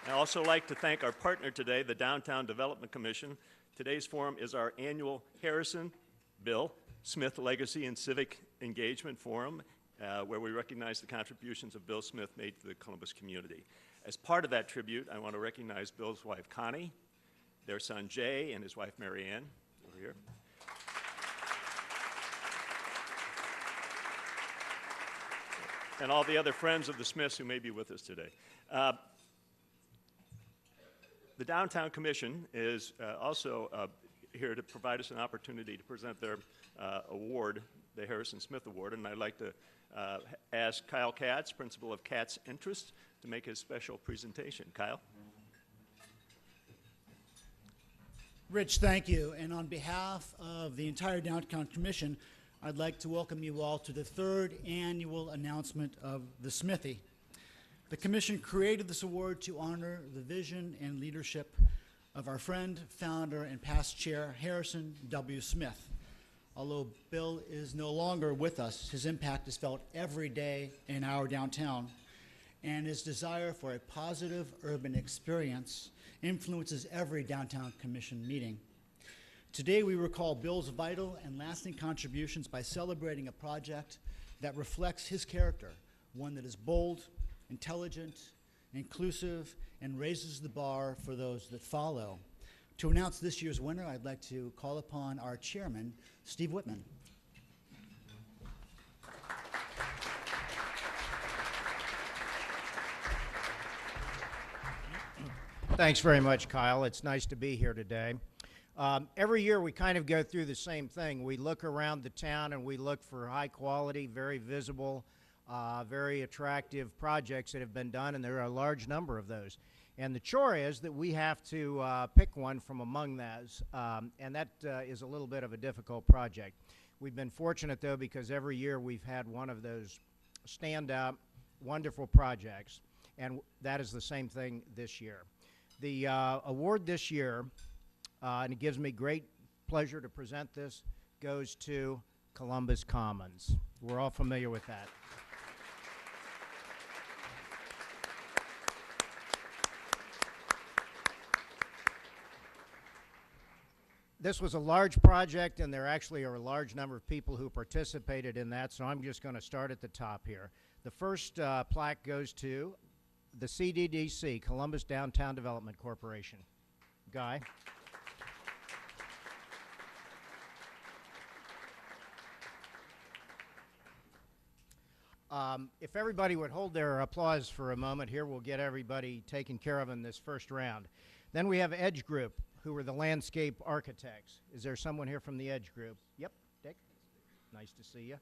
I'd also like to thank our partner today, the Downtown Development Commission. Today's forum is our annual Harrison, Bill, Smith Legacy and Civic Engagement Forum, where we recognize the contributions of Bill Smith made to the Columbus community. As part of that tribute, I want to recognize Bill's wife, Connie, their son, Jay, and his wife, Mary Ann, over here. And all the other friends of the Smiths who may be with us today. The Downtown Commission is also here to provide us an opportunity to present their award, the Harrison Smith Award, and I'd like to ask Kyle Katz, principal of Katz Interest, to make his special presentation. Kyle? Rich, thank you. And on behalf of the entire Downtown Commission, I'd like to welcome you all to the third annual announcement of the Smithee. The Commission created this award to honor the vision and leadership of our friend, founder, and past chair, Harrison W. Smith. Although Bill is no longer with us, his impact is felt every day in our downtown, and his desire for a positive urban experience influences every Downtown Commission meeting. Today we recall Bill's vital and lasting contributions by celebrating a project that reflects his character, one that is bold, intelligent, inclusive, and raises the bar for those that follow. To announce this year's winner, I'd like to call upon our chairman, Steve Whitman. Thanks very much, Kyle. It's nice to be here today. Every year we kind of go through the same thing. We look around the town and we look for high quality, very visible, very attractive projects that have been done, and there are a large number of those. And the chore is that we have to pick one from among those, and that is a little bit of a difficult project. We've been fortunate, though, because every year we've had one of those stand-up, wonderful projects, and that is the same thing this year. The award this year, and it gives me great pleasure to present this, goes to Columbus Commons. We're all familiar with that. This was a large project, and there actually are a large number of people who participated in that, so I'm just going to start at the top here. The first plaque goes to the CDDC, Columbus Downtown Development Corporation. Guy. If everybody would hold their applause for a moment here, we'll get everybody taken care of in this first round. Then we have Edge Group, who are the landscape architects. Is there someone here from the Edge Group? Yep, Dick. Nice to see you.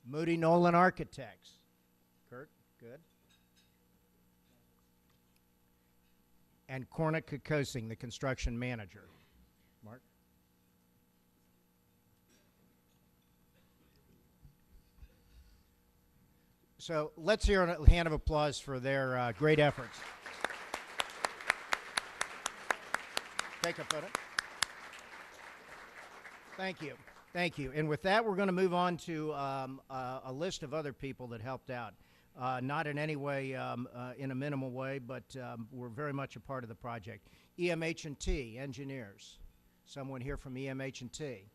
Moody Nolan Architects. Kurt, good. And Cornick Kokosing, the construction manager. Mark. So let's hear a hand of applause for their great efforts. Take a photo. Thank you. Thank you. And with that, we're going to move on to a list of other people that helped out. Not in any way, in a minimal way, but we're very much a part of the project. EMH&T, engineers. Someone here from EMH&T.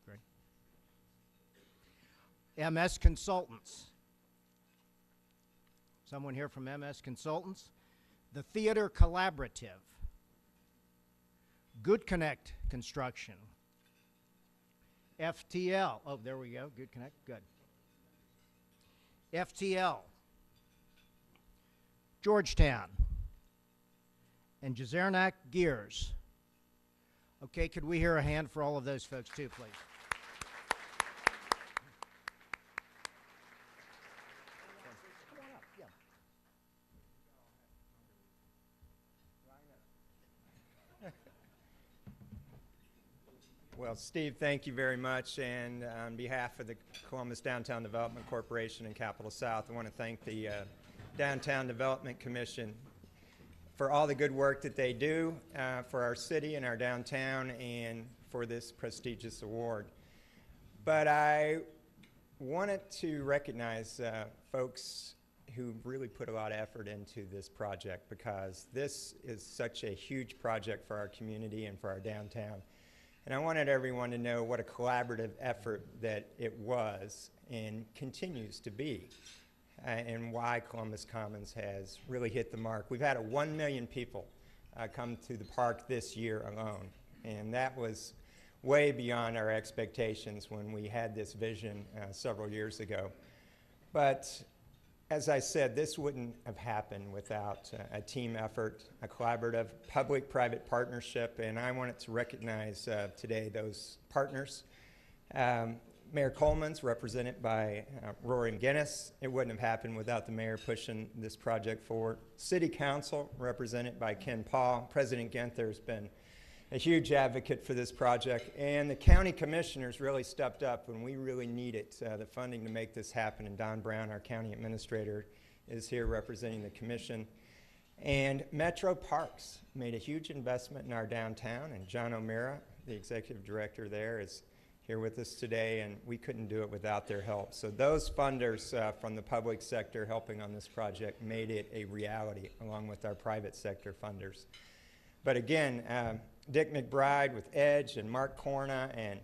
Great. MS Consultants. Someone here from MS Consultants. The Theater Collaborative. Good Connect Construction. FTL. Oh, there we go. Good Connect. Good. FTL. Georgetown. And Jazernak Gears. Okay, could we hear a hand for all of those folks too, please? Come on up. Yeah. Well, Steve, thank you very much. And on behalf of the Columbus Downtown Development Corporation and Capital South, I want to thank the Downtown Development Commission for all the good work that they do for our city and our downtown and for this prestigious award. But I wanted to recognize folks who really put a lot of effort into this project, because this is such a huge project for our community and for our downtown. And I wanted everyone to know what a collaborative effort that it was and continues to be, and why Columbus Commons has really hit the mark. We've had 1 million people come to the park this year alone, and that was way beyond our expectations when we had this vision several years ago. But as I said, this wouldn't have happened without a team effort, a collaborative public-private partnership, and I wanted to recognize today those partners. Mayor Coleman's represented by Rory McGinnis. It wouldn't have happened without the mayor pushing this project forward. City Council, represented by Ken Paul. President Ginther's been a huge advocate for this project, and the county commissioners really stepped up when we really needed the funding to make this happen, and Don Brown, our county administrator, is here representing the commission. And Metro Parks made a huge investment in our downtown, and John O'Meara, the executive director there, is here with us today, and we couldn't do it without their help. So those funders from the public sector helping on this project made it a reality, along with our private sector funders. But again, Dick McBride with Edge, and Mark Corna, and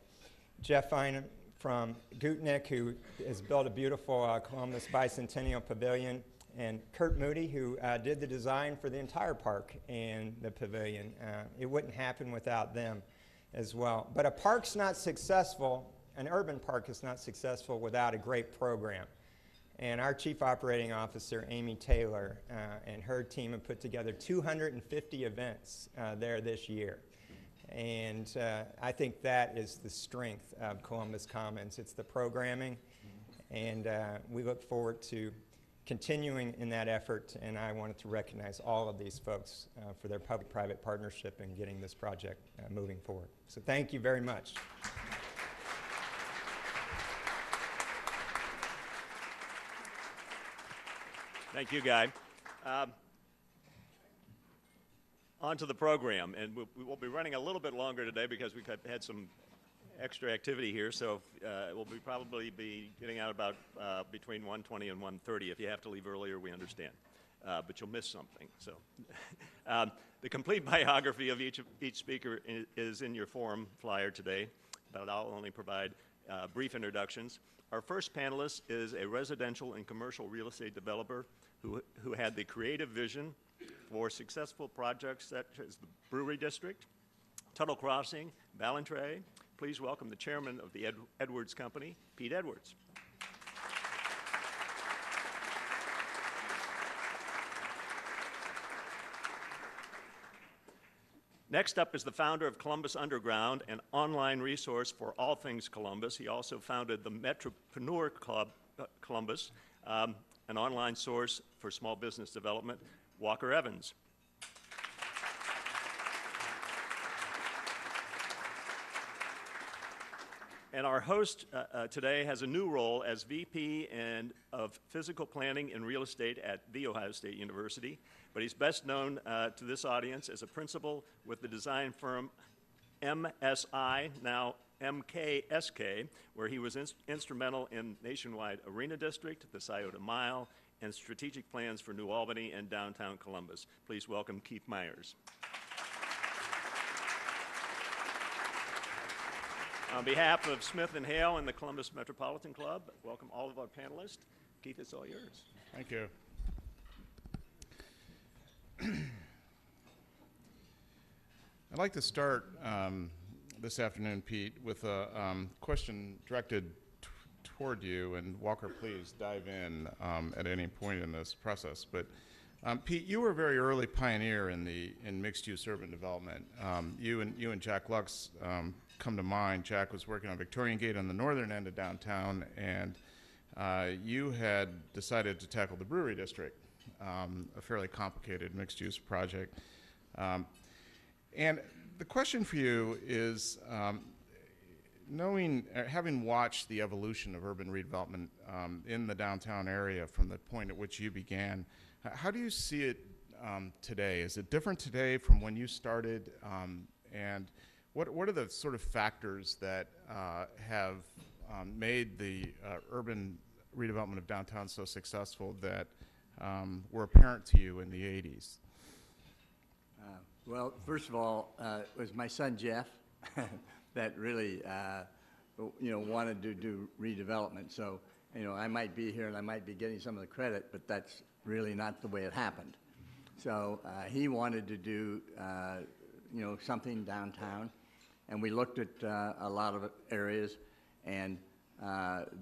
Jeff Einem from Gutnick, who has built a beautiful Columbus Bicentennial Pavilion, and Kurt Moody, who did the design for the entire park and the pavilion. It wouldn't happen without them as well. But a park's not successful, an urban park is not successful without a great program. And our Chief Operating Officer, Amy Taylor, and her team have put together 250 events there this year. And I think that is the strength of Columbus Commons. It's the programming, and we look forward to continuing in that effort, and I wanted to recognize all of these folks for their public-private partnership in getting this project moving forward. So thank you very much. Thank you, Guy. On to the program, and we'll be running a little bit longer today because we've had some extra activity here, so we'll probably be getting out about between 1:20 and 1:30. If you have to leave earlier, we understand, but you'll miss something. So, the complete biography of each speaker is in your forum flyer today, but I'll only provide brief introductions. Our first panelist is a residential and commercial real estate developer who had the creative vision for successful projects such as the Brewery District, Tuttle Crossing, Ballantrae. Please welcome the chairman of the Edwards Company, Pete Edwards. Next up is the founder of Columbus Underground, an online resource for all things Columbus. He also founded the Metropolitan Club Columbus, an online source for small business development, Walker Evans. And our host today has a new role as VP of Physical Planning and Real Estate at The Ohio State University, but he's best known to this audience as a principal with the design firm MSI, now MKSK, where he was instrumental in nationwide Arena District, the Scioto Mile, and strategic plans for New Albany and downtown Columbus. Please welcome Keith Myers. On behalf of Smith and Hale and the Columbus Metropolitan Club, welcome all of our panelists. Keith, it's all yours. Thank you. I'd like to start this afternoon, Pete, with a question directed toward you, and Walker, please dive in at any point in this process. But Pete, you were a very early pioneer in mixed-use urban development. You and Jack Lux come to mind. Jack was working on Victorian Gate on the northern end of downtown, and you had decided to tackle the Brewery District, a fairly complicated mixed-use project. And the question for you is, having watched the evolution of urban redevelopment in the downtown area from the point at which you began, how do you see it today? Is it different today from when you started? And what are the sort of factors that have made the urban redevelopment of downtown so successful that were apparent to you in the 80s? Well, first of all, it was my son Jeff that really, wanted to do redevelopment. So, I might be here and I might be getting some of the credit, but that's really not the way it happened. So he wanted to do, something downtown, and we looked at a lot of areas, and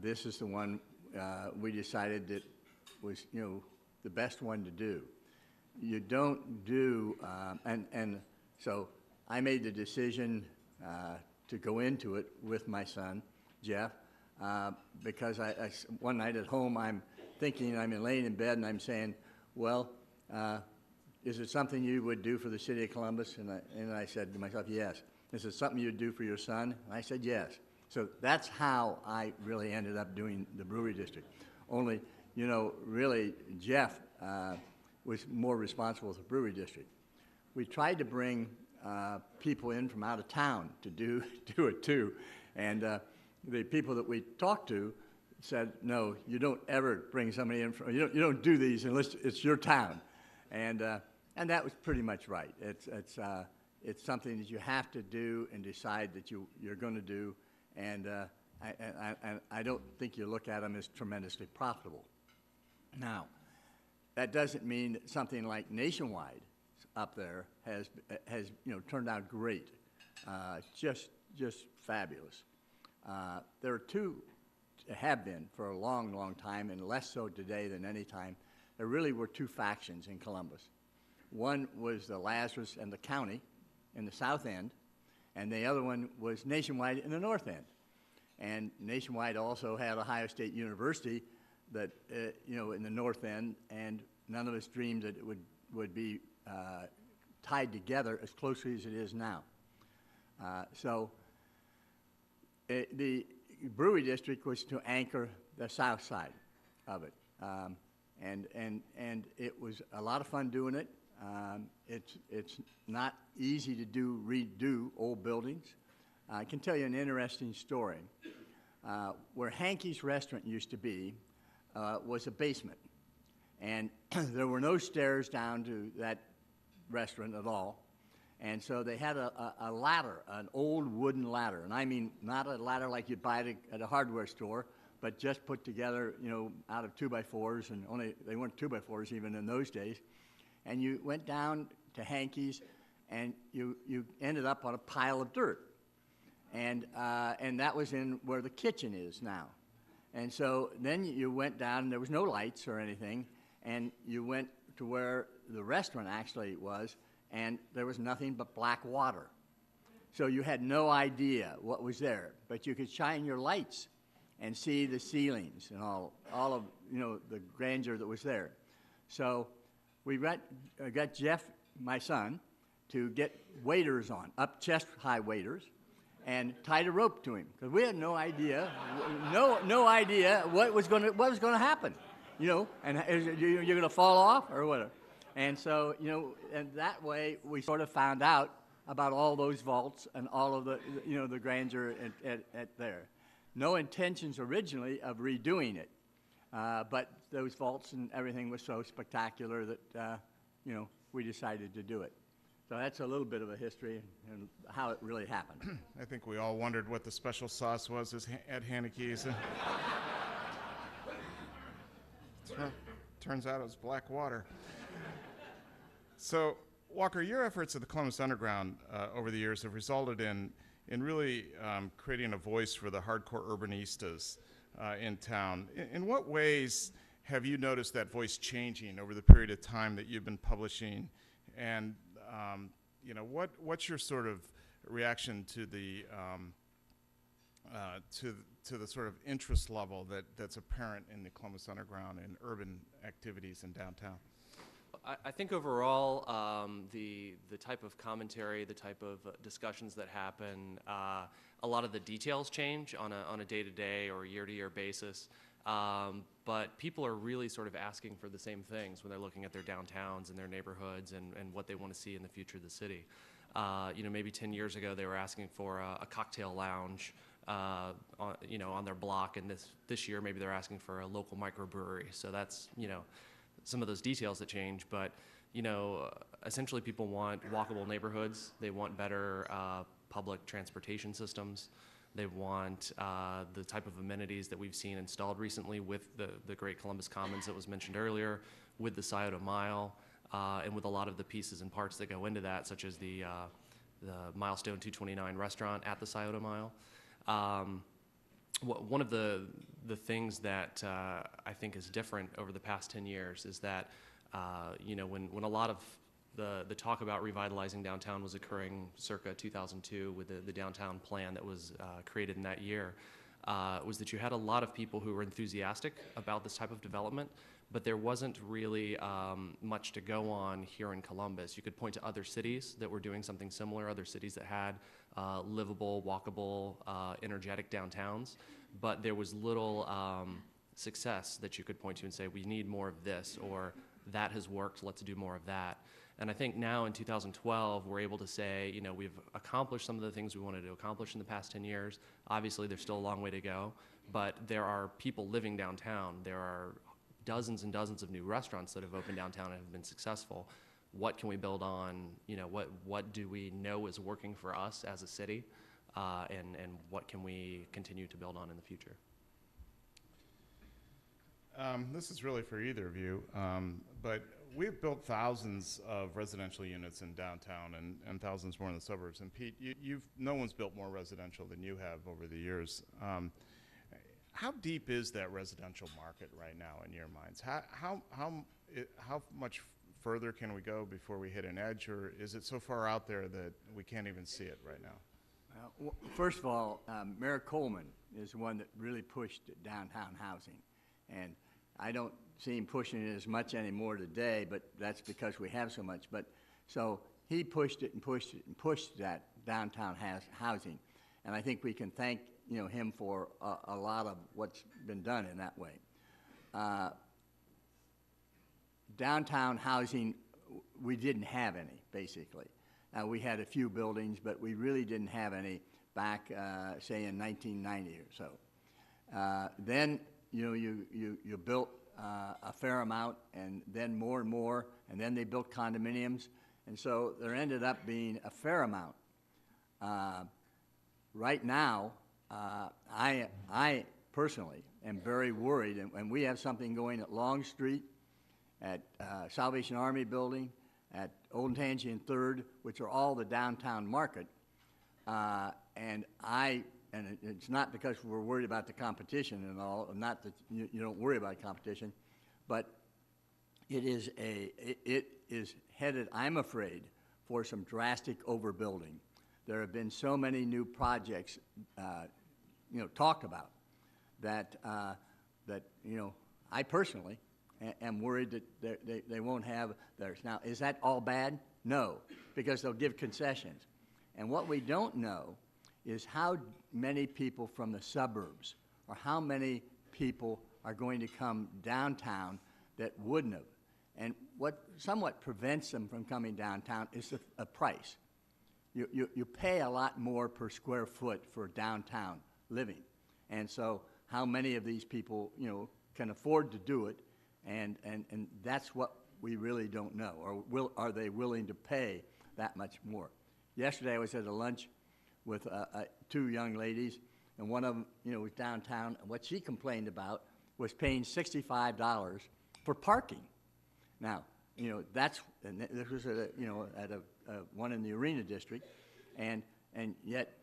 this is the one we decided that was, the best one to do. You don't do, and so I made the decision to go into it with my son, Jeff, because one night at home I'm thinking, I'm laying in bed and I'm saying, well, is it something you would do for the city of Columbus? And I said to myself, yes. Is it something you'd do for your son? And I said, yes. So that's how I really ended up doing the brewery district. Only, really, Jeff was more responsible with the brewery district. We tried to bring people in from out of town to do it too. And the people that we talked to said, no, you don't ever bring somebody in from, you don't do these unless it's your town. And that was pretty much right. It's something that you have to do and decide that you're going to do. And I don't think you look at them as tremendously profitable. Now, that doesn't mean that something like Nationwide up there has turned out great, just fabulous. There are two, have been for a long, long time, and less so today than any time. There really were two factions in Columbus. One was the Lazarus and the County in the south end, and the other one was Nationwide in the north end. And Nationwide also had Ohio State University that, in the north end, and none of us dreamed that it would be tied together as closely as it is now. The brewery district was to anchor the south side of it. And it was a lot of fun doing it. It's not easy to redo old buildings. I can tell you an interesting story. Where Hankey's restaurant used to be was a basement. And there were no stairs down to that restaurant at all. And so they had a ladder, an old wooden ladder. And I mean, not a ladder like you'd buy at a hardware store, but just put together, out of 2x4s, and they weren't 2x4s even in those days. And you went down to Hankey's, and you ended up on a pile of dirt. And that was in where the kitchen is now. And so then you went down, and there was no lights or anything, and you went to where the restaurant actually was, and there was nothing but black water. So you had no idea what was there, but you could shine your lights and see the ceilings and all of, the grandeur that was there. So we got Jeff, my son, to get waders on, up chest-high waders, and tied a rope to him, because we had no idea, no idea what was going to happen, and you're going to fall off or whatever. And so, and that way we sort of found out about all those vaults and all of the, the grandeur at there. No intentions originally of redoing it, but those vaults and everything was so spectacular that, we decided to do it. So that's a little bit of a history and how it really happened. I think we all wondered what the special sauce was at Hanekey's. Turns out it was black water. So, Walker, your efforts at the Columbus Underground over the years have resulted in really creating a voice for the hardcore urbanistas in town. In what ways have you noticed that voice changing over the period of time that you've been publishing? And what's your sort of reaction to the sort of interest level that's apparent in the Columbus Underground and urban activities in downtown? I think overall, the type of commentary, the type of discussions that happen, a lot of the details change on a day-to-day or year-to-year basis. But people are really sort of asking for the same things when they're looking at their downtowns and their neighborhoods and what they want to see in the future of the city. Maybe 10 years ago they were asking for a cocktail lounge on their block, and this year maybe they're asking for a local microbrewery. So that's, some of those details that change, but, essentially people want walkable neighborhoods. They want better public transportation systems. They want the type of amenities that we've seen installed recently with the Great Columbus Commons that was mentioned earlier, with the Scioto Mile, and with a lot of the pieces and parts that go into that, such as the Milestone 229 restaurant at the Scioto Mile. One of the things that I think is different over the past 10 years is that, when a lot of the talk about revitalizing downtown was occurring circa 2002 with the downtown plan that was created in that year, was that you had a lot of people who were enthusiastic about this type of development, but there wasn't really much to go on here in Columbus. You could point to other cities that were doing something similar, other cities that had livable, walkable, energetic downtowns, but there was little success that you could point to and say, we need more of this, or that has worked, let's do more of that. And I think now in 2012, we're able to say, we've accomplished some of the things we wanted to accomplish in the past 10 years. Obviously, there's still a long way to go, but there are people living downtown. There are dozens and dozens of new restaurants that have opened downtown and have been successful. What can we build on? What do we know is working for us as a city, and what can we continue to build on in the future? This is really for either of you, but we've built thousands of residential units in downtown and thousands more in the suburbs. And Pete, no one's built more residential than you have over the years. How deep is that residential market right now in your minds? How much further can we go before we hit an edge, or is it so far out there that we can't even see it right now? Well, first of all, Mayor Coleman is the one that really pushed downtown housing. And I don't see him pushing it as much anymore today, but that's because we have so much. But so he pushed it and pushed it and pushed that downtown housing. And I think we can thank him for a lot of what's been done in that way. Downtown housing, we didn't have any, basically. We had a few buildings, but we really didn't have any back, say, in 1990 or so. Then you built a fair amount, and then more and more, and then they built condominiums, and so there ended up being a fair amount. Right now, I personally am very worried, and we have something going at Long Street, at Salvation Army Building, at Old Tangy and 3rd, which are all the downtown market, and it's not because we're worried about the competition and all, not that you don't worry about competition, but it is headed, I'm afraid, for some drastic overbuilding. There have been so many new projects, talked about that I personally am worried that they won't have theirs. Now, is that all bad? No, because they'll give concessions. And what we don't know is how many people from the suburbs or how many people are going to come downtown that wouldn't have. And what somewhat prevents them from coming downtown is a price. You pay a lot more per square foot for downtown living. And so how many of these people, can afford to do it, and that's what we really don't know. Or are they willing to pay that much more? Yesterday I was at a lunch with two young ladies, and one of them, was downtown, and what she complained about was paying $65 for parking. Now, and this was at a one in the Arena District, and yet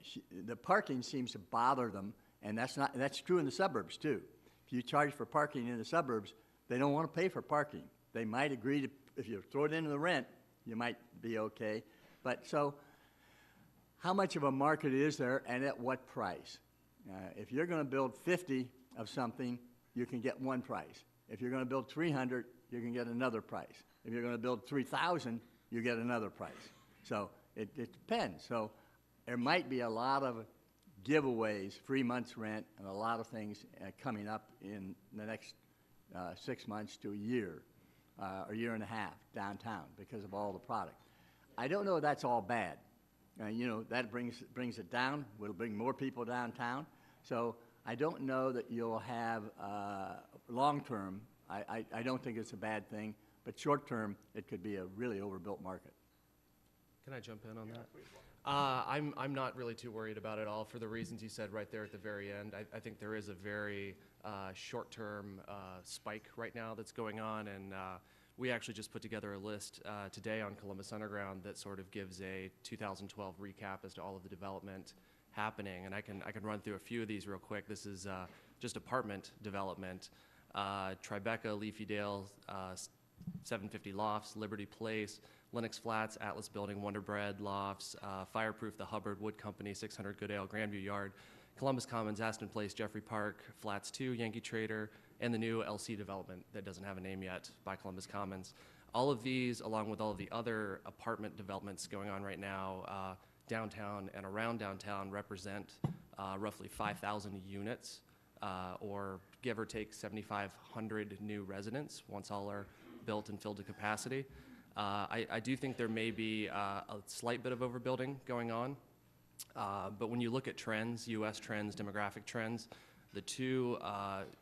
the parking seems to bother them, and that's true in the suburbs too. If you charge for parking in the suburbs, they don't want to pay for parking. They might agree to, if you throw it into the rent, you might be okay, but so. How much of a market is there, and at what price? If you're going to build 50 of something, you can get one price. If you're going to build 300, you can get another price. If you're going to build 3,000, you get another price. So it depends. So there might be a lot of giveaways, free month's rent, and a lot of things coming up in the next 6 months to a year or year and a half downtown because of all the product. I don't know if that's all bad. That brings it down. We'll bring more people downtown. So I don't know that you'll have long-term, I don't think it's a bad thing, but short-term, it could be a really overbuilt market. Can I jump in on that? I'm not really too worried about it all for the reasons you said right there at the very end. I think there is a very short-term spike right now that's going on, and we actually just put together a list today on Columbus Underground that sort of gives a 2012 recap as to all of the development happening, and I can run through a few of these real quick. This is just apartment development. Tribeca, Leafydale, 750 Lofts, Liberty Place, Lenox Flats, Atlas Building, Wonder Bread Lofts, Fireproof, The Hubbard Wood Company, 600 Goodale, Grandview Yard, Columbus Commons, Aston Place, Jeffrey Park, Flats 2, Yankee Trader, and the new LC development that doesn't have a name yet by Columbus Commons. All of these, along with all of the other apartment developments going on right now, downtown and around downtown, represent roughly 5,000 units, or give or take 7,500 new residents once all are built and filled to capacity. I do think there may be a slight bit of overbuilding going on, but when you look at trends, U.S. trends, demographic trends, the two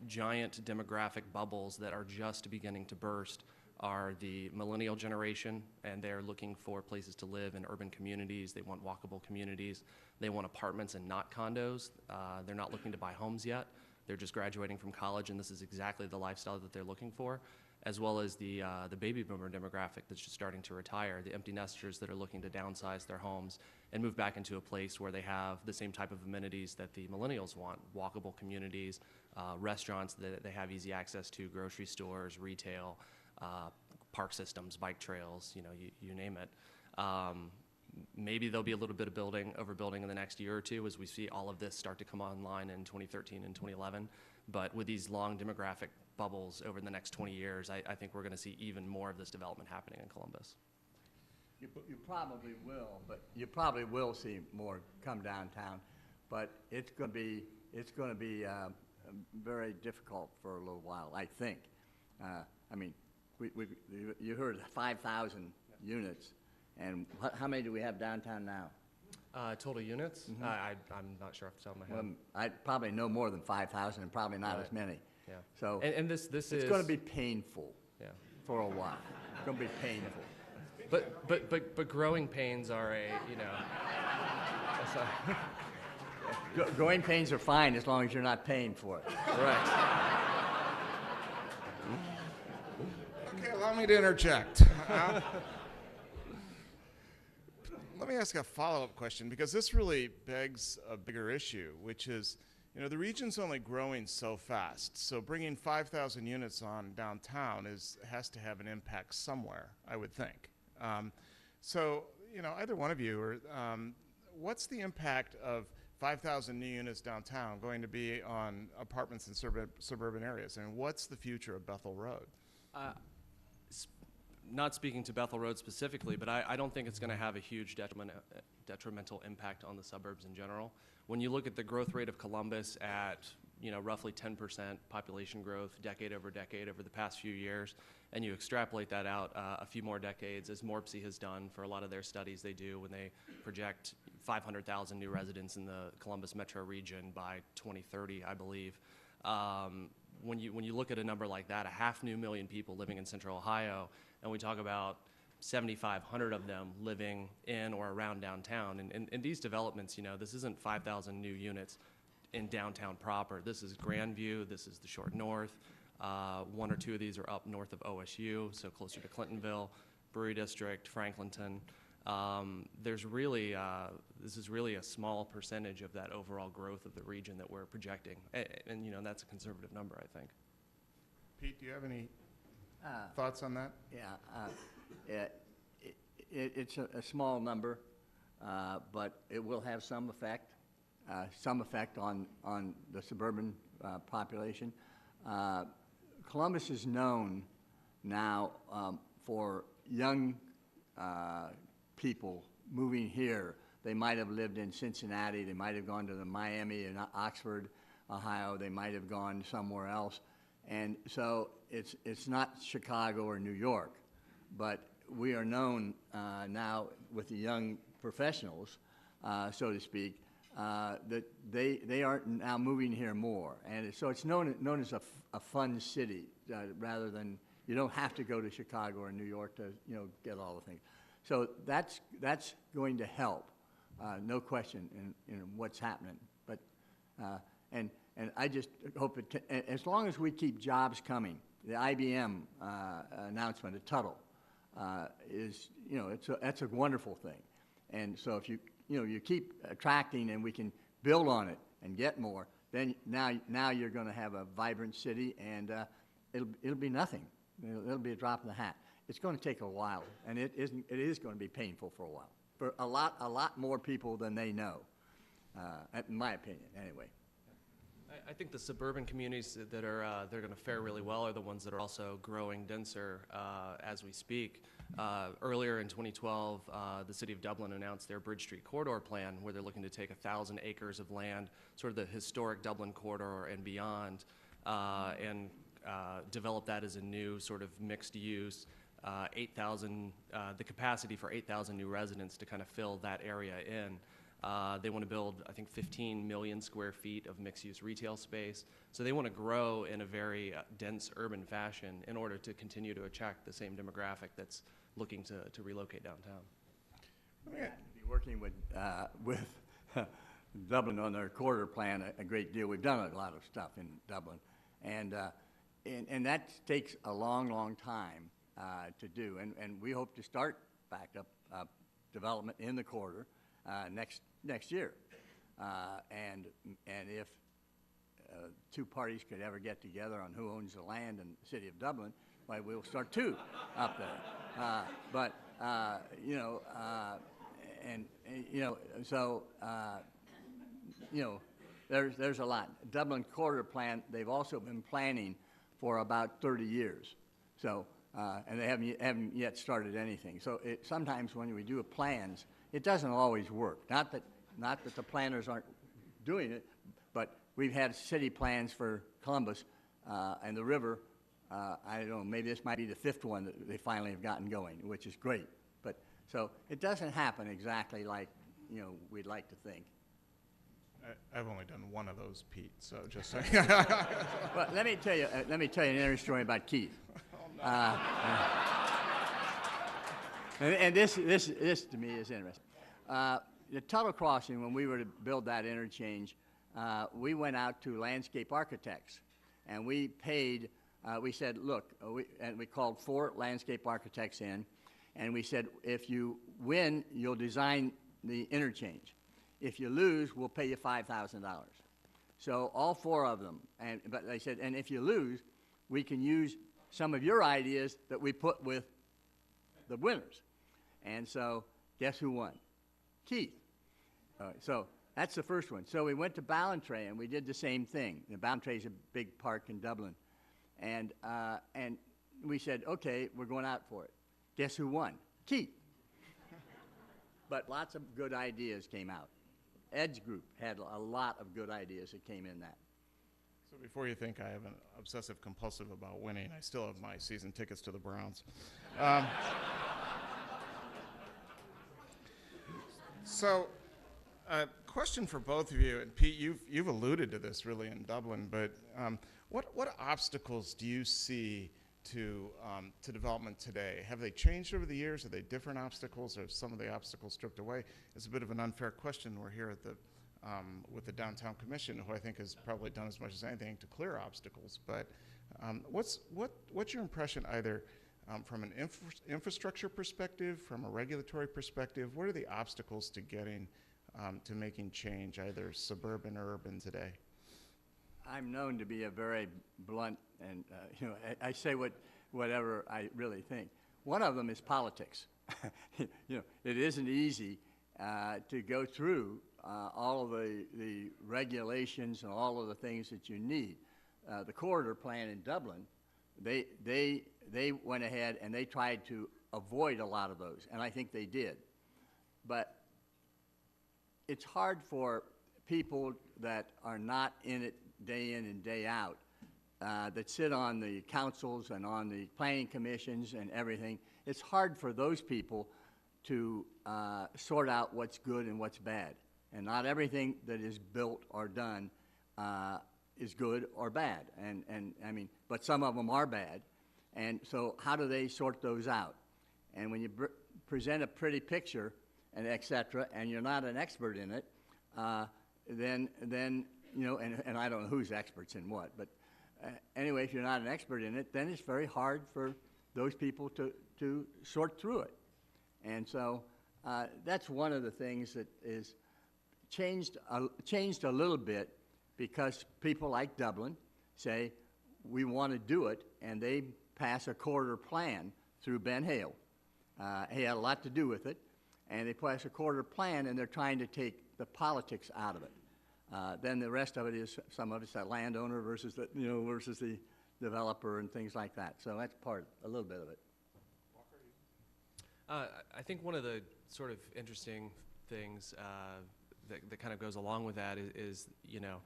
giant demographic bubbles that are just beginning to burst are the millennial generation, and they're looking for places to live in urban communities. They want walkable communities. They want apartments and not condos. They're not looking to buy homes yet. They're just graduating from college, and this is exactly the lifestyle that they're looking for, as well as the baby boomer demographic that's just starting to retire, the empty nesters that are looking to downsize their homes and move back into a place where they have the same type of amenities that the millennials want, walkable communities, restaurants that they have easy access to, grocery stores, retail, park systems, bike trails, you name it. Maybe there'll be a little bit of overbuilding in the next year or two as we see all of this start to come online in 2013 and 2011. But with these long demographic bubbles over the next 20 years, I think we're going to see even more of this development happening in Columbus. You probably will, but you probably will see more come downtown, but it's going to be very difficult for a little while, I think. I mean, you heard 5,000 units, and how many do we have downtown now? Total units? Mm-hmm. I'm not sure off the top of my head. Well, I probably know more than 5,000, and probably not as many. Yeah. So and this it's is going to be painful. Yeah. For a while. It's going to be painful. But growing pains are Growing pains are fine as long as you're not paying for it. right. Okay, allow me to interject. Let me ask a follow-up question, because this really begs a bigger issue, which is, the region's only growing so fast. So bringing 5,000 units on downtown has to have an impact somewhere, I would think. So, either one of you, or what's the impact of 5,000 new units downtown going to be on apartments in suburban areas? And what's the future of Bethel Road? Not speaking to Bethel Road specifically, but I don't think it's going to have a huge detrimental impact on the suburbs in general. When you look at the growth rate of Columbus at roughly 10% population growth decade over the past few years, and you extrapolate that out a few more decades, as Morpsey has done for a lot of their studies they do when they project 500,000 new residents in the Columbus metro region by 2030, I believe. When you look at a number like that, 500,000 people living in Central Ohio, and we talk about 7,500 of them living in or around downtown. And these developments, this isn't 5,000 new units in downtown proper. This is Grandview, this is the Short North. One or two of these are up north of OSU, so closer to Clintonville, Brewery District, Franklinton. This is really a small percentage of that overall growth of the region that we're projecting. And that's a conservative number, I think. Pete, do you have any thoughts on that? Yeah, it's a small number, but it will have some effect on the suburban population. Columbus is known now for young people moving here. They might have lived in Cincinnati, they might have gone to the Miami and Oxford, Ohio, they might have gone somewhere else. And so it's not Chicago or New York, but we are known now with the young professionals, so to speak, that they aren't now moving here more. And so it's known as a fun city rather than, you don't have to go to Chicago or New York to, get all the things. So that's going to help, no question, in what's happening. But, and I just hope as long as we keep jobs coming, the IBM announcement at Tuttle is, that's a wonderful thing. And so if you keep attracting and we can build on it and get more, then now you're going to have a vibrant city, and it'll be nothing. It'll be a drop in the hat. It's going to take a while, and it is going to be painful for a while, for a lot more people than they know, in my opinion, anyway. I think the suburban communities that are they're going to fare really well are the ones that are also growing denser as we speak. Earlier in 2012, the City of Dublin announced their Bridge Street Corridor plan, where they're looking to take 1,000 acres of land, sort of the historic Dublin corridor and beyond, and develop that as a new sort of mixed use, 8,000, the capacity for 8,000 new residents to kind of fill that area in. They want to build, I think, 15 million square feet of mixed-use retail space. So they want to grow in a very dense urban fashion in order to continue to attract the same demographic that's looking to relocate downtown. We're working with Dublin on their corridor plan a great deal. We've done a lot of stuff in Dublin, and that takes a long time to do. And we hope to start back up development in the corridor next year, and if two parties could ever get together on who owns the land in the city of Dublin, why, we'll start two up there. There's a lot. Dublin corridor plan, they've also been planning for about 30 years. So, and they haven't yet started anything. So sometimes when we do plans, it doesn't always work. Not that the planners aren't doing it, but we've had city plans for Columbus and the river. I don't know, maybe this might be the 5th one that they finally have gotten going, which is great. But so it doesn't happen exactly like we'd like to think. I've only done one of those, Pete. So just saying. Well, let me tell you an interesting story about Keith. And this to me is interesting. The Tuttle Crossing, when we were to build that interchange, we went out to landscape architects, and we paid. We said, look, and we called 4 landscape architects in, and we said, if you win, you'll design the interchange. If you lose, we'll pay you $5,000. So all 4 of them, but they said, and if you lose, we can use some of your ideas that we put with the winners. And so guess who won? Keith. So that's the first one. So we went to Ballantrae, and we did the same thing. Ballantrae is a big park in Dublin. And we said, okay, we're going out for it. Guess who won? Keith. But lots of good ideas came out. Ed's group had a lot of good ideas that came in that. So before you think I have an obsessive compulsive about winning, I still have my season tickets to the Browns. So, question for both of you, and Pete, you've alluded to this really in Dublin, but what obstacles do you see to development today? Have they changed over the years? Are they different obstacles, or some of the obstacles stripped away? It's a bit of an unfair question. We're here at the with the Downtown Commission, who I think has probably done as much as anything to clear obstacles. But what's your impression, either from an infrastructure perspective, from a regulatory perspective? What are the obstacles to getting to making change, either suburban or urban today? I'm known to be a very blunt, and I say whatever I really think. One of them is politics. It isn't easy to go through all of the regulations and all of the things that you need. The corridor plan in Dublin, they went ahead and they tried to avoid a lot of those, and I think they did. But it's hard for people that are not in it day in and day out, that sit on the councils and on the planning commissions and everything. It's hard for those people to sort out what's good and what's bad. And not everything that is built or done is good or bad. And I mean, but some of them are bad. And so how do they sort those out? And when you present a pretty picture and et cetera, and you're not an expert in it, then you know, and I don't know who's experts in what, but anyway, if you're not an expert in it, then it's very hard for those people to sort through it. And so that's one of the things that is changed a little bit, because people like Dublin say, we want to do it, and they pass a corridor plan through Ben Hale. He had a lot to do with it, and they pass a corridor plan, and they're trying to take the politics out of it. Then the rest of it is, some of it's that landowner versus the, you know, versus the developer and things like that. So that's a little bit of it. I think one of the sort of interesting things that kind of goes along with that is, you know,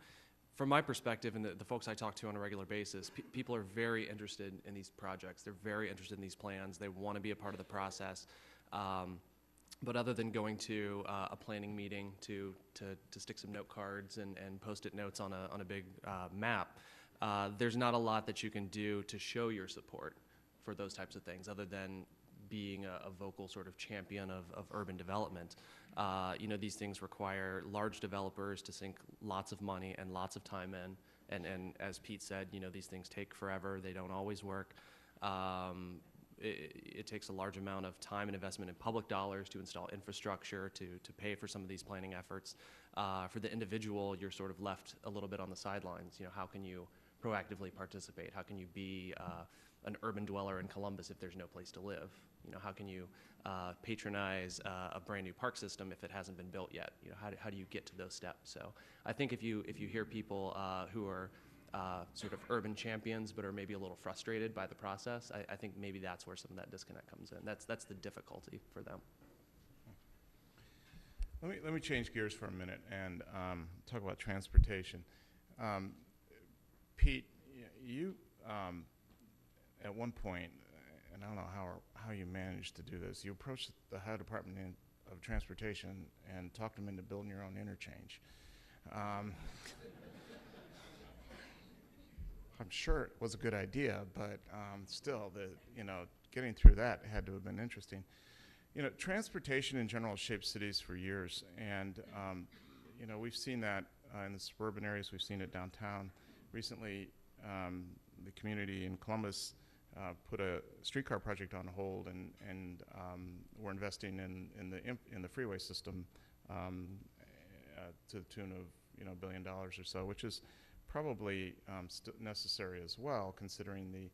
from my perspective and the folks I talk to on a regular basis, people are very interested in these projects. They're very interested in these plans. They want to be a part of the process. But other than going to a planning meeting to stick some note cards and post-it notes on a big map, there's not a lot that you can do to show your support for those types of things, other than being a vocal sort of champion of urban development. You know, these things require large developers to sink lots of money and lots of time in. And as Pete said, you know, these things take forever. They don't always work. It takes a large amount of time and investment in public dollars to install infrastructure, to pay for some of these planning efforts. For the individual, you're sort of left a little bit on the sidelines. You know, how can you proactively participate? How can you be an urban dweller in Columbus if there's no place to live? You know, how can you patronize a brand new park system if it hasn't been built yet? You know, how do you get to those steps? So I think if you hear people who are sort of urban champions but are maybe a little frustrated by the process, I think maybe that's where some of that disconnect comes in. That's the difficulty for them. Let me change gears for a minute and talk about transportation. Pete, you at one point, and I don't know how you managed to do this, you approached the Ohio Department of Transportation and talked them into building your own interchange. I'm sure it was a good idea, but still, getting through that had to have been interesting. You know, transportation in general shapes cities for years, and we've seen that in the suburban areas. We've seen it downtown. Recently, the community in Columbus put a streetcar project on hold, and we're investing in the freeway system to the tune of $1 billion or so, which is probably necessary as well, considering the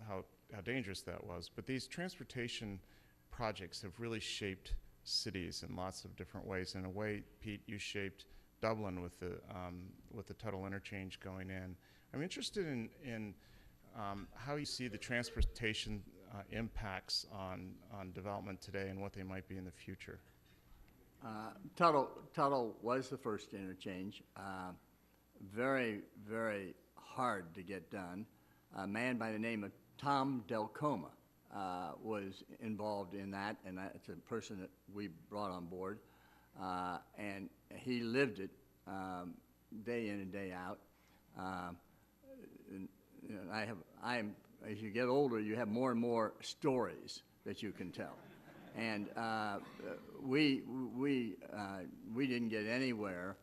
how dangerous that was. But these transportation projects have really shaped cities in lots of different ways. In a way, Pete, you shaped Dublin with the Tuttle interchange going in. I'm interested in how you see the transportation impacts on development today and what they might be in the future. Tuttle was the first interchange. Very, very hard to get done. A man by the name of Tom Delcoma was involved in that, and that's a person that we brought on board. And he lived it day in and day out. As you get older, you have more and more stories that you can tell. And we didn't get anywhere.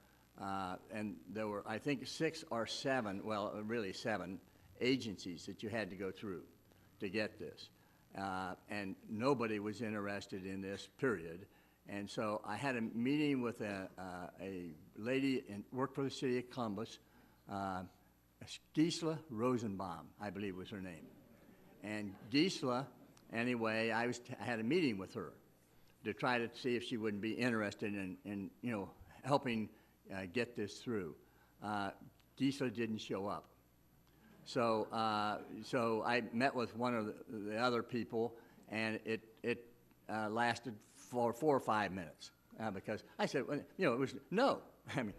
And there were, I think, 6 or 7, well, really 7 agencies that you had to go through to get this. And nobody was interested in this, period. And so I had a meeting with a lady who worked for the city of Columbus, Gisela Rosenbaum, I believe was her name. And Gisela, anyway, I had a meeting with her to try to see if she wouldn't be interested in helping get this through. Gisela didn't show up. So I met with one of the other people, and it lasted for 4 or 5 minutes because I said, it was no. I mean,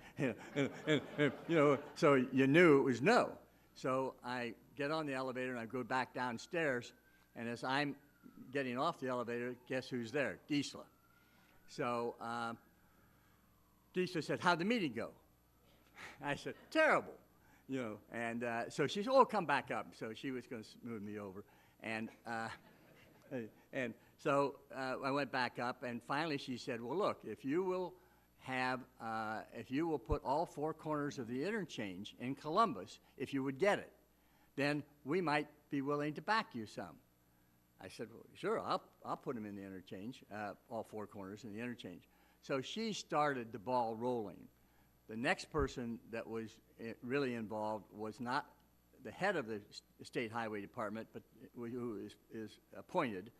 so you knew it was no. So I get on the elevator and I go back downstairs, and as I'm getting off the elevator, guess who's there? Gisela. So Lisa said, how'd the meeting go? I said, terrible, you know. And so she said, oh, come back up. So she was going to smooth me over. And so I went back up, and finally she said, well, look, if you will put all four corners of the interchange in Columbus, if you would get it, then we might be willing to back you some. I said, well, sure, I'll put them in the interchange, all four corners in the interchange. So she started the ball rolling. The next person that was really involved was not the head of the State Highway Department, but who is appointed,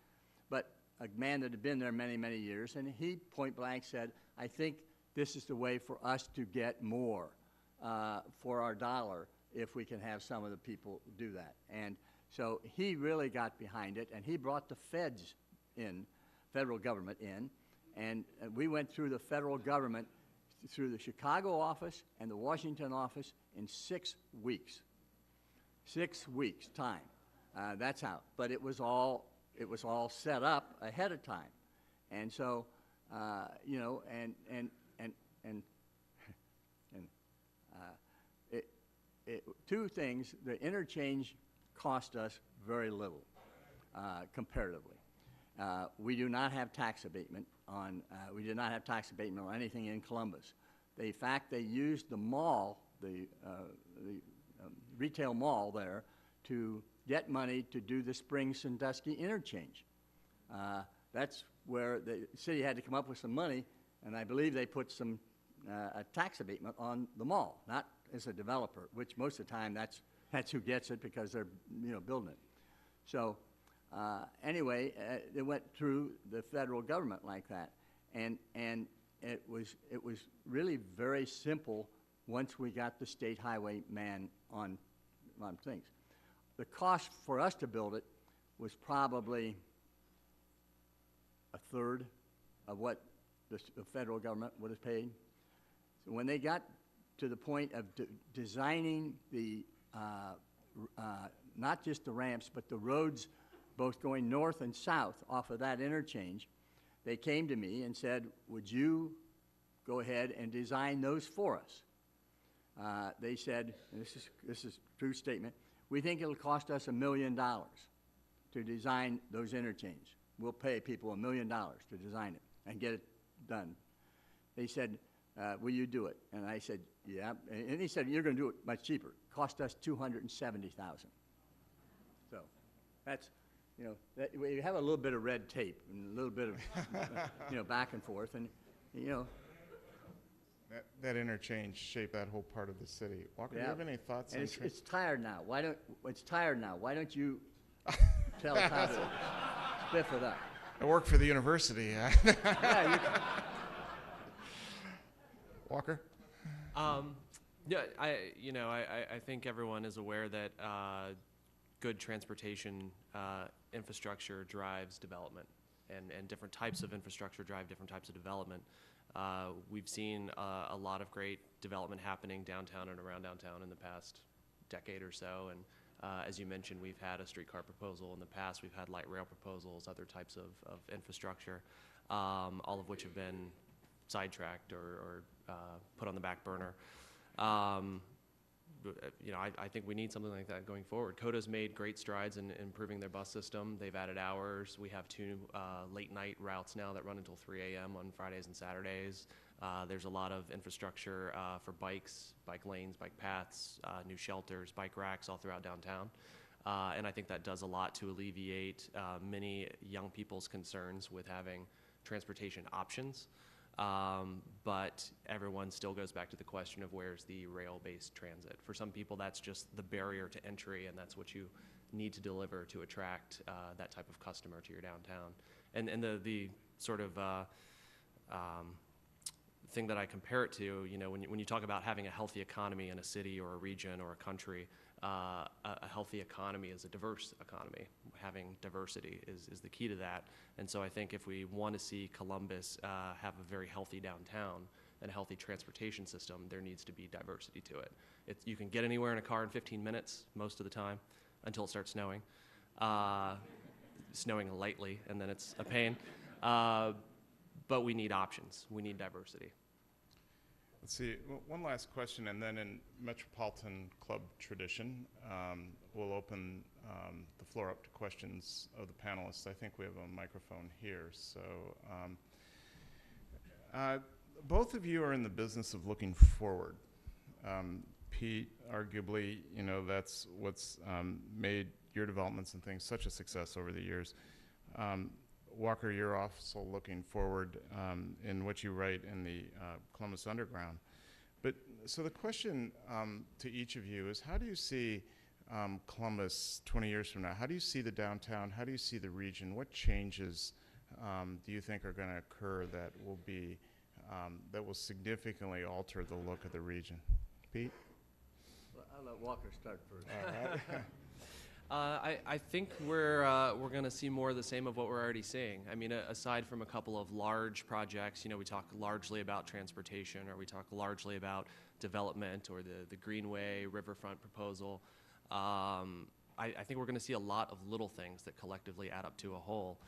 but a man that had been there many, many years, and he point blank said, I think this is the way for us to get more for our dollar if we can have some of the people do that. And so he really got behind it, and he brought the feds in, federal government in, and we went through the federal government, through the Chicago office and the Washington office in 6 weeks. 6 weeks time. That's how. But it was all set up ahead of time, and so you know, two things. The interchange cost us very little comparatively. We do not have tax abatement on. We did not have tax abatement on anything in Columbus. In fact, they used the mall, the retail mall there, to get money to do the Spring Sandusky interchange. That's where the city had to come up with some money, and I believe they put some a tax abatement on the mall, not as a developer, which most of the time that's who gets it because they're building it. So anyway, it went through the federal government like that, and it was really very simple once we got the state highwayman on things. The cost for us to build it was probably a third of what the federal government would have paid. So when they got to the point of designing the, not just the ramps, but the roads both going north and south off of that interchange, they came to me and said, would you go ahead and design those for us? They said, and this is a true statement, we think it'll cost us $1 million to design those interchanges. We'll pay people $1 million to design it and get it done. They said, will you do it? And I said, yeah. And he said, you're going to do it much cheaper. Cost us $270,000. So that's, we have a little bit of red tape and a little bit of, back and forth. And, That interchange shaped that whole part of the city. Walker, do you have any thoughts and on it's tired now. It's tired now. Why don't you tell us how to spiff it up? I work for the university. Yeah, Walker? Yeah, I think everyone is aware that good transportation infrastructure drives development, and different types of infrastructure drive different types of development. We've seen a lot of great development happening downtown and around downtown in the past decade or so, and as you mentioned, we've had a streetcar proposal in the past, we've had light rail proposals, other types of infrastructure, all of which have been sidetracked or put on the back burner. I think we need something like that going forward. CODA's made great strides in improving their bus system. They've added hours. We have 2 late night routes now that run until 3 a.m. on Fridays and Saturdays. There's a lot of infrastructure for bikes, bike lanes, bike paths, new shelters, bike racks all throughout downtown. And I think that does a lot to alleviate many young people's concerns with having transportation options. But everyone still goes back to the question of where's the rail-based transit. For some people, that's just the barrier to entry, and that's what you need to deliver to attract that type of customer to your downtown. And the sort of thing that I compare it to, when you talk about having a healthy economy in a city or a region or a country, a healthy economy is a diverse economy. Having diversity is the key to that. And so I think if we want to see Columbus have a very healthy downtown and a healthy transportation system, there needs to be diversity to it. You can get anywhere in a car in 15 minutes most of the time until it starts snowing. Snowing lightly, and then it's a pain. But we need options. We need diversity. Let's see, one last question, and then in Metropolitan Club tradition, we'll open the floor up to questions of the panelists. I think we have a microphone here. So both of you are in the business of looking forward. Pete, arguably, you know, that's what's made your developments and things such a success over the years. Walker, you're also looking forward in what you write in the Columbus Underground. But so the question to each of you is, how do you see Columbus 20 years from now? How do you see the downtown? How do you see the region? What changes do you think are going to occur that will be that will significantly alter the look of the region? Pete? Well, I'll let Walker start first. All right. I think we're going to see more of the same of what we're already seeing. I mean, aside from a couple of large projects, you know, we talk largely about transportation, or we talk largely about development, or the Greenway Riverfront proposal. I think we're going to see a lot of little things that collectively add up to a whole.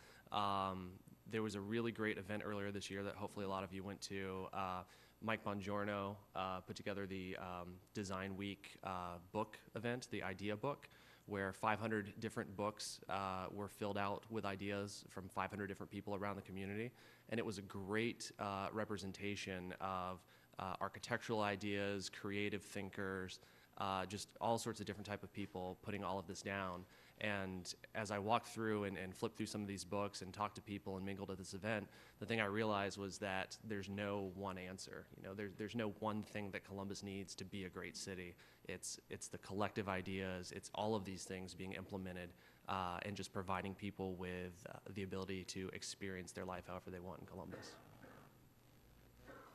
There was a really great event earlier this year that hopefully a lot of you went to. Mike Bongiorno put together the Design Week book event, the Idea Book, where 500 different books were filled out with ideas from 500 different people around the community. And it was a great representation of architectural ideas, creative thinkers, just all sorts of different type of people putting all of this down. And as I walked through and flipped through some of these books and talked to people and mingled at this event, the thing I realized was that there's no one answer. You know, there's no one thing that Columbus needs to be a great city. It's the collective ideas. It's all of these things being implemented and just providing people with the ability to experience their life however they want in Columbus.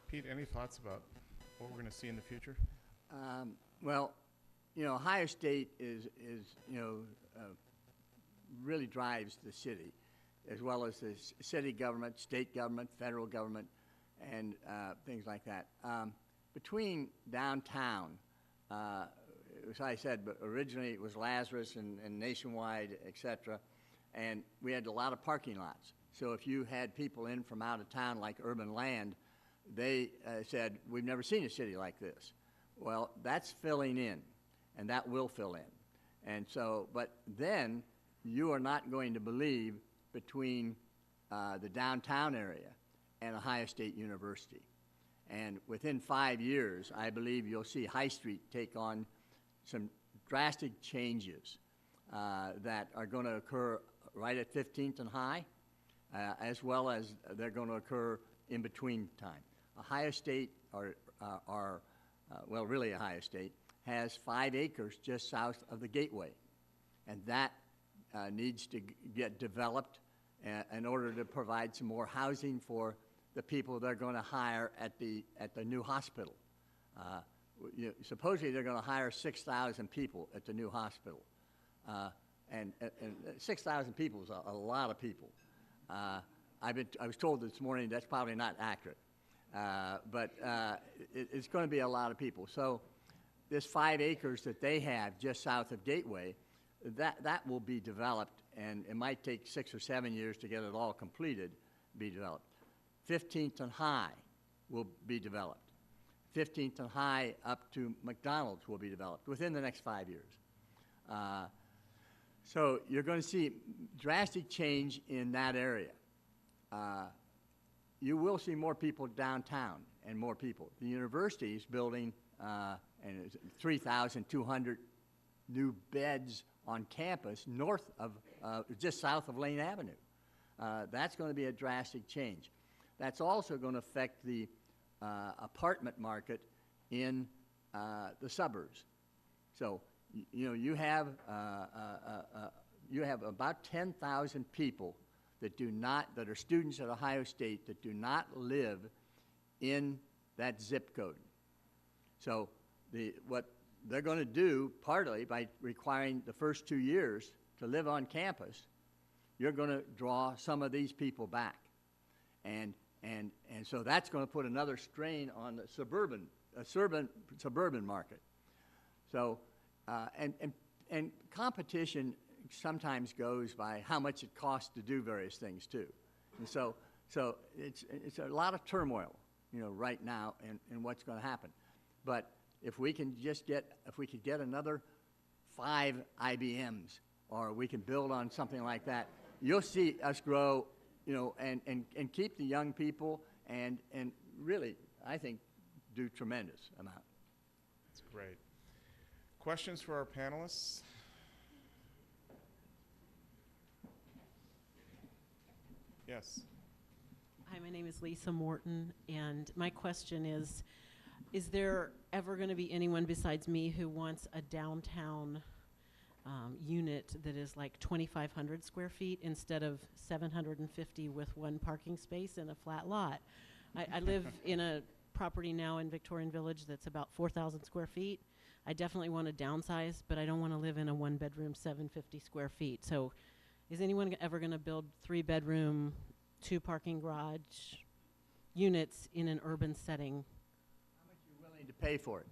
Pete, any thoughts about what we're going to see in the future? Well, you know, Ohio State is you know, really drives the city, as well as the city government, state government, federal government, and things like that. Between downtown, as I said, but originally it was Lazarus and Nationwide, et cetera, and we had a lot of parking lots. So if you had people in from out of town, like Urban Land, they said, we've never seen a city like this. Well, that's filling in, and that will fill in. And so, but then you are not going to believe between the downtown area and Ohio State University. And within 5 years, I believe you'll see High Street take on some drastic changes that are going to occur right at 15th and High, as well as they're going to occur in between time. Ohio State, well, really Ohio State, has 5 acres just south of the Gateway. And that needs to get developed in order to provide some more housing for the people they're going to hire at the new hospital. Supposedly they're going to hire 6,000 people at the new hospital. And 6,000 people is a lot of people. I was told this morning that's probably not accurate. But it's going to be a lot of people. So this 5 acres that they have just south of Gateway, that will be developed, and it might take 6 or 7 years to get it all completed, be developed. 15th and High will be developed. 15th and High up to McDonald's will be developed within the next 5 years. So you're going to see drastic change in that area. You will see more people downtown and more people. The university is building 3,200 new beds on campus north of, just south of Lane Avenue. That's going to be a drastic change. That's also going to affect the apartment market in the suburbs. So, you know, you have about 10,000 people that are students at Ohio State that do not live in that zip code. So what they're going to do, partly by requiring the first 2 years to live on campus, you're going to draw some of these people back. And so that's going to put another strain on the suburban market. So, and competition sometimes goes by how much it costs to do various things too. And so it's a lot of turmoil right now and what's going to happen. But if we can just if we could get another 5 IBMs, or we can build on something like that, you'll see us grow, and keep the young people and really, I think, do tremendous amount. That's great. Questions for our panelists? Yes. Hi, my name is Lisa Morton, and my question is there ever going to be anyone besides me who wants a downtown unit that is like 2,500 square feet instead of 750 with one parking space in a flat lot? I live in a property now in Victorian Village that's about 4,000 square feet. I definitely want to downsize, but I don't want to live in a one-bedroom 750 square feet. So is anyone ever going to build 3-bedroom, 2-parking garage units in an urban setting? How much are you willing to pay for it?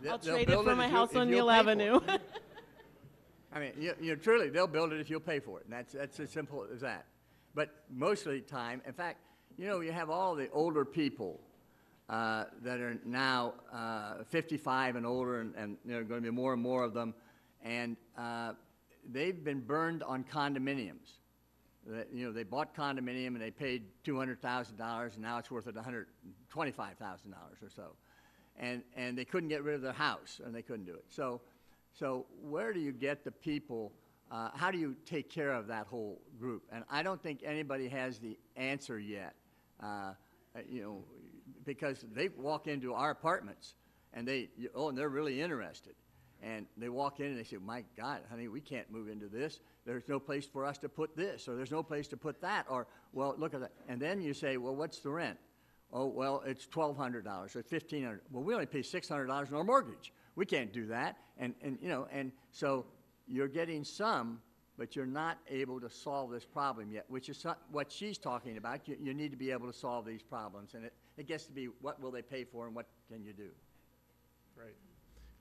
I'll trade it for my house on Neal Avenue. I mean, truly, they'll build it if you'll pay for it, and that's as simple as that. But most of the time, in fact, you have all the older people that are now 55 and older, and there are going to be more and more of them, and they've been burned on condominiums. They bought condominium and they paid $200,000, and now it's worth $125,000 or so, and they couldn't get rid of their house, and they couldn't do it. So where do you get the people? How do you take care of that whole group? And I don't think anybody has the answer yet, because they walk into our apartments and they're really interested. And they walk in and they say, my God, honey, we can't move into this. There's no place for us to put this, or there's no place to put that, or, well, look at that. And then you say, well, what's the rent? Oh, well, it's $1,200 or $1,500. Well, we only pay $600 in our mortgage. We can't do that. And so you're getting some, but you're not able to solve this problem yet, which is what she's talking about. You need to be able to solve these problems. And it gets to be, what will they pay for and what can you do? Great.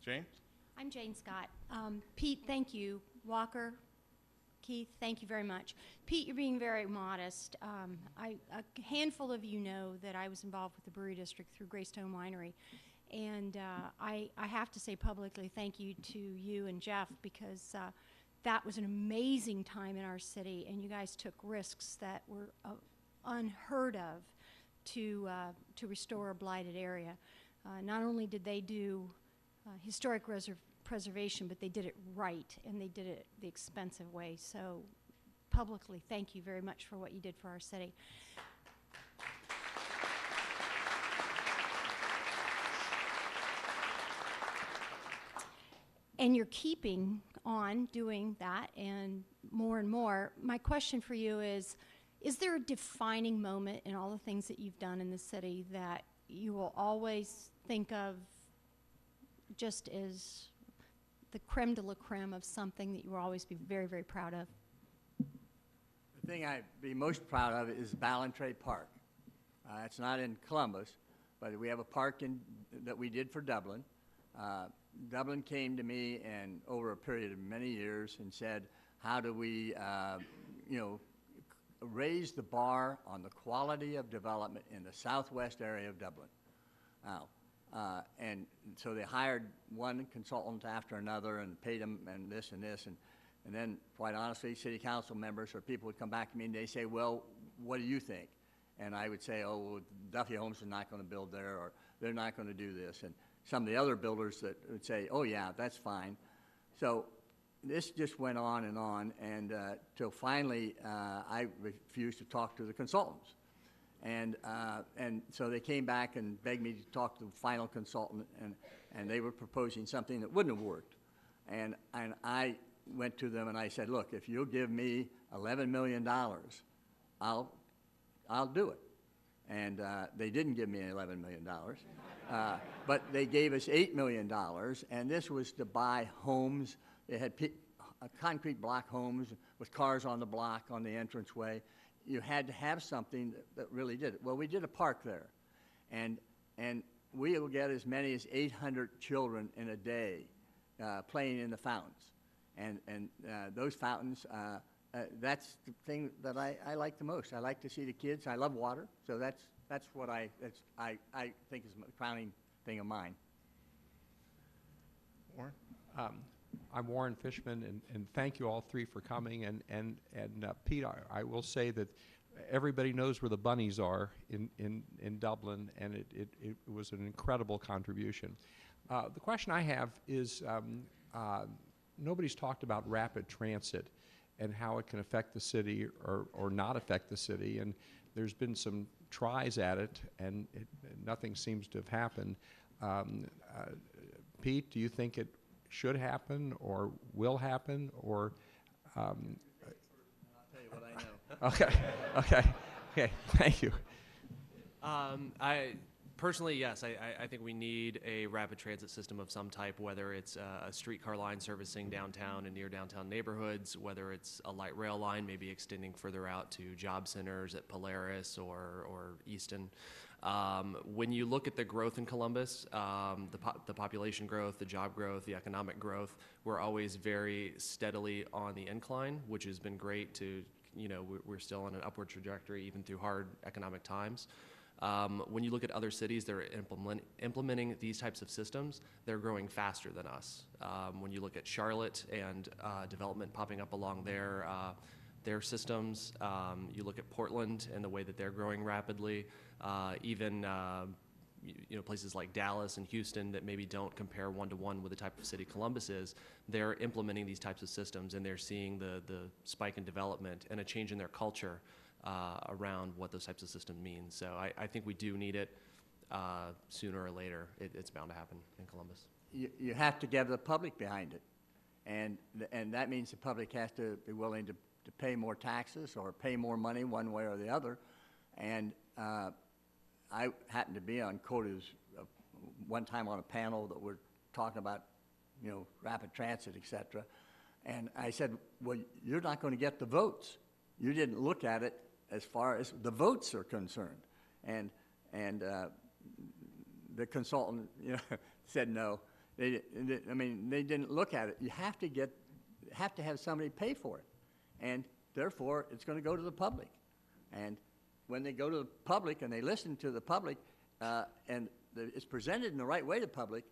Jane? I'm Jane Scott. Pete, thank you. Walker, Keith, thank you very much. Pete, you're being very modest. A handful of you know that I was involved with the Brewery District through Greystone Winery. And I have to say publicly thank you to you and Jeff, because that was an amazing time in our city, and you guys took risks that were unheard of to restore a blighted area. Not only did they do historic preservation, but they did it right, and they did it the expensive way. So publicly, thank you very much for what you did for our city. And you're keeping on doing that and more. My question for you is there a defining moment in all the things that you've done in the city that you will always think of just as the creme de la creme of something that you will always be very, very proud of? The thing I'd be most proud of is Ballantrae Park. It's not in Columbus, but we have a park that we did for Dublin. Dublin came to me and over a period of many years and said, how do we raise the bar on the quality of development in the southwest area of Dublin? And so they hired one consultant after another and paid them and this and this. And then, quite honestly, city council members or people would come back to me and they say, well, what do you think? And I would say, oh, well, Duffy Homes is not going to build there, or they're not going to do this. And some of the other builders that would say, oh, yeah, that's fine. So this just went on, and till finally I refused to talk to the consultants. And so they came back and begged me to talk to the final consultant, and they were proposing something that wouldn't have worked. And I went to them and I said, look, if you'll give me $11 million, I'll do it. And they didn't give me $11 million, but they gave us $8 million, and this was to buy homes. They had concrete block homes with cars on the block on the entranceway. You had to have something that really did it. Well, we did a park there, and we will get as many as 800 children in a day playing in the fountains. And those fountains, that's the thing that I like the most. I like to see the kids. I love water, so that's what I think is the crowning thing of mine. Warren? I'm Warren Fishman, and thank you all three for coming. And Pete, I will say that everybody knows where the bunnies are in Dublin, and it was an incredible contribution. The question I have is, nobody's talked about rapid transit and how it can affect the city or not affect the city, and there's been some tries at it, and nothing seems to have happened. Pete, do you think it should happen or will happen, or? I'll tell you what I know. Okay, thank you. I personally, yes, I think we need a rapid transit system of some type, whether it's a streetcar line servicing downtown and near downtown neighborhoods, whether it's a light rail line maybe extending further out to job centers at Polaris or Easton. When you look at the growth in Columbus, the population growth, the job growth, the economic growth, we're always very steadily on the incline, which has been great to, we're still on an upward trajectory even through hard economic times. When you look at other cities that are implementing these types of systems, they're growing faster than us. When you look at Charlotte and development popping up along their systems, you look at Portland and the way that they're growing rapidly, even places like Dallas and Houston that maybe don't compare one-to-one with the type of city Columbus is, they're implementing these types of systems, and they're seeing the spike in development and a change in their culture around what those types of systems mean. So I think we do need it sooner or later. It's bound to happen in Columbus. You have to get the public behind it, and that means the public has to be willing to pay more taxes or pay more money one way or the other. And I happened to be on COTA's one time on a panel that were talking about, rapid transit, et cetera. And I said, well, you're not going to get the votes. You didn't look at it as far as the votes are concerned. And the consultant, said no. They didn't look at it. You have to have somebody pay for it. And therefore, it's going to go to the public. And when they go to the public and they listen to the public, and it's presented in the right way to the public,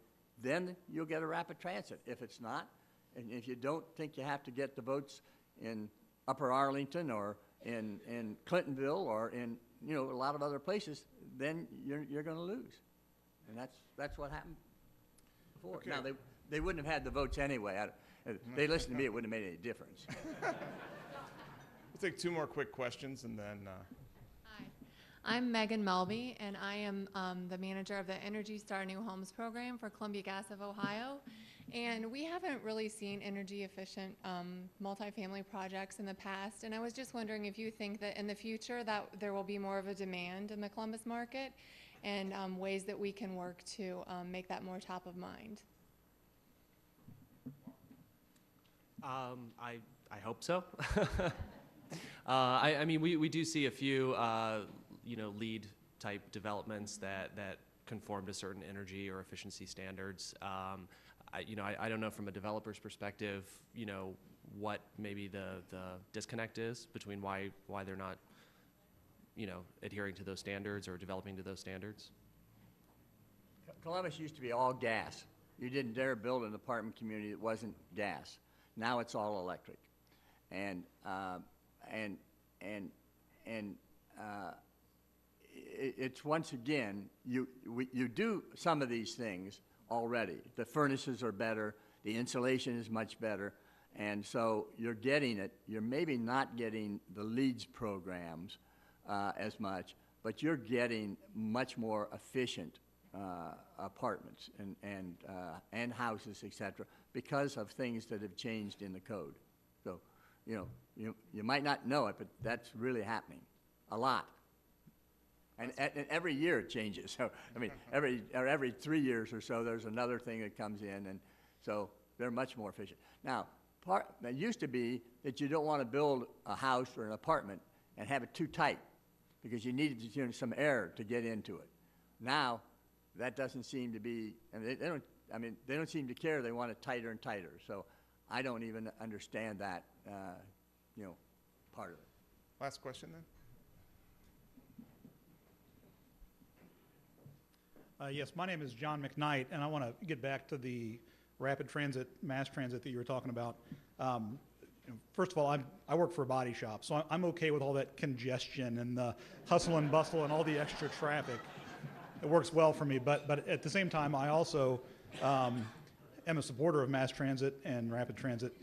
then you'll get a rapid transit. If it's not, and if you don't think you have to get the votes in Upper Arlington or in Clintonville or in a lot of other places, then you're going to lose, and that's what happened before. Okay. Now they wouldn't have had the votes anyway. They listened to me; it wouldn't have made any difference. We'll take two more quick questions, and then. Hi, I'm Megan Melby, and I am the manager of the Energy Star New Homes program for Columbia Gas of Ohio. And we haven't really seen energy efficient multifamily projects in the past. And I was just wondering if you think that in the future that there will be more of a demand in the Columbus market, and ways that we can work to make that more top of mind. I hope so. I mean, we do see a few, lead type developments that conform to certain energy or efficiency standards. I don't know from a developer's perspective, what maybe the disconnect is between why they're not, adhering to those standards or developing to those standards. Columbus used to be all gas. You didn't dare build an apartment community that wasn't gas. Now it's all electric, and it's once again you do some of these things already. The furnaces are better, the insulation is much better, and so you're getting it. You're maybe not getting the LEEDS programs as much, but you're getting much more efficient apartments and houses, etc., because of things that have changed in the code. So, you might not know it, but that's really happening a lot. And every year it changes. So, I mean, every 3 years or so, there's another thing that comes in, and so they're much more efficient. Now, it used to be that you don't want to build a house or an apartment and have it too tight because you needed some air to get into it. Now, that doesn't seem to be, and they don't seem to care. They want it tighter and tighter. So, I don't even understand that, part of it. Last question then? Yes, my name is John McKnight, and I want to get back to the rapid transit, mass transit that you were talking about. First of all, I work for a body shop, so I'm okay with all that congestion and the hustle and bustle and all the extra traffic. It works well for me, but at the same time, I also am a supporter of mass transit and rapid transit.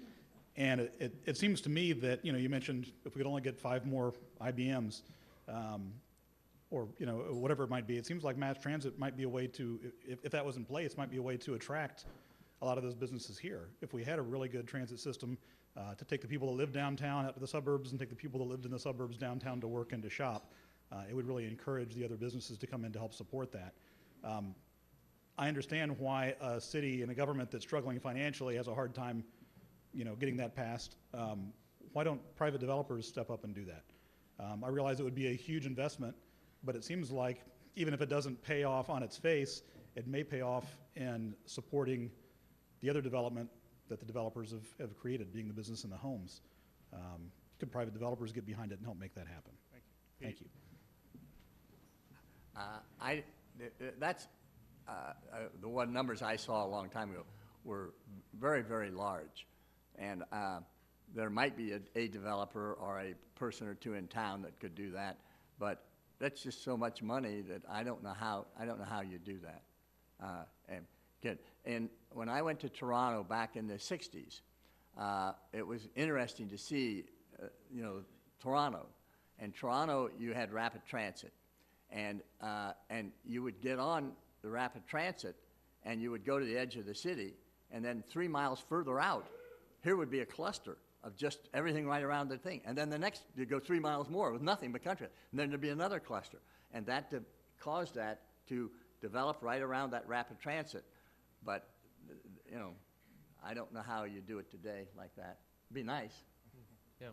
And it seems to me that, you mentioned if we could only get 5 more IBMs, or whatever it might be, it seems like mass transit might be a way to, if that was in place, might be a way to attract a lot of those businesses here. If we had a really good transit system to take the people that live downtown out to the suburbs and take the people that lived in the suburbs downtown to work and to shop, it would really encourage the other businesses to come in to help support that. I understand why a city and a government that's struggling financially has a hard time, getting that passed. Why don't private developers step up and do that? I realize it would be a huge investment, but it seems like even if it doesn't pay off on its face, it may pay off in supporting the other development that the developers have created, being the business and the homes. Could private developers get behind it and help make that happen? Thank you. That's the one numbers I saw a long time ago were very, very large. And there might be a developer or a person or two in town that could do that, but that's just so much money that I don't know how you do that. And when I went to Toronto back in the 60s, it was interesting to see, Toronto. And Toronto, you had rapid transit, and you would get on the rapid transit, and you would go to the edge of the city, and then 3 miles further out, here would be a cluster of just everything right around the thing. And then the next, you go 3 miles more with nothing but country. And then there'd be another cluster. And that caused that to develop right around that rapid transit. But, I don't know how you do it today like that. It'd be nice. Yeah.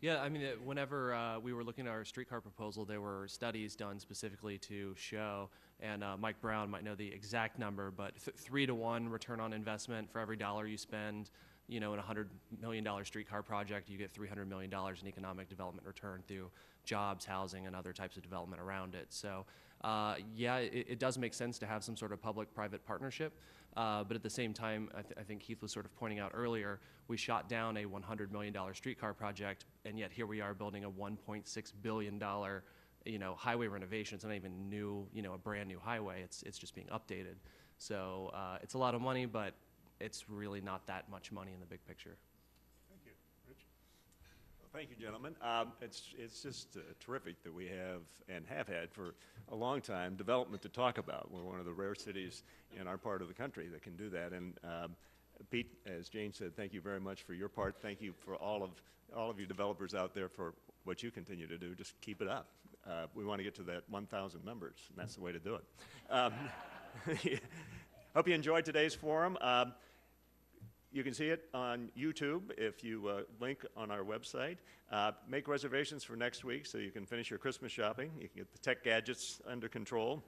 Yeah, I mean, whenever we were looking at our streetcar proposal, there were studies done specifically to show, and Mike Brown might know the exact number, but 3-to-1 return on investment for every dollar you spend, in a $100 million streetcar project, you get $300 million in economic development return through jobs, housing, and other types of development around it. So, yeah, it does make sense to have some sort of public-private partnership. But at the same time, I think Keith was sort of pointing out earlier, we shot down a $100 million streetcar project, and yet here we are building a $1.6 billion, highway renovation. It's not even new, a brand new highway. It's just being updated. So it's a lot of money, but it's really not that much money in the big picture. Thank you. Rich? Well, thank you, gentlemen. It's just terrific that we have and have had for a long time development to talk about. We're one of the rare cities in our part of the country that can do that. And Pete, as Jane said, thank you very much for your part. Thank you for all of you developers out there for what you continue to do. Just keep it up. We want to get to that 1,000 members, and that's the way to do it. Hope you enjoyed today's forum. You can see it on YouTube if you link on our website. Make reservations for next week so you can finish your Christmas shopping. You can get the tech gadgets under control.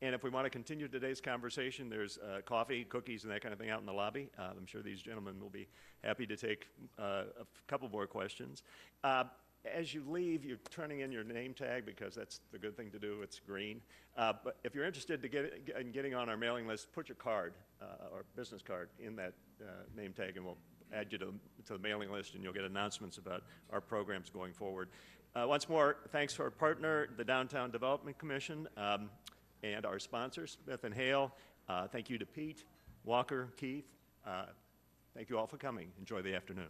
And if we want to continue today's conversation, there's coffee, cookies, and that kind of thing out in the lobby. I'm sure these gentlemen will be happy to take a couple more questions. As you leave, you're turning in your name tag because that's the good thing to do. It's green. But if you're interested in getting on our mailing list, put your card or business card in that name tag, and we'll add you to the mailing list, and you'll get announcements about our programs going forward. Once more, thanks to our partner, the Downtown Development Commission, and our sponsors, Smith & Hale. Thank you to Pete, Walker, Keith. Thank you all for coming. Enjoy the afternoon.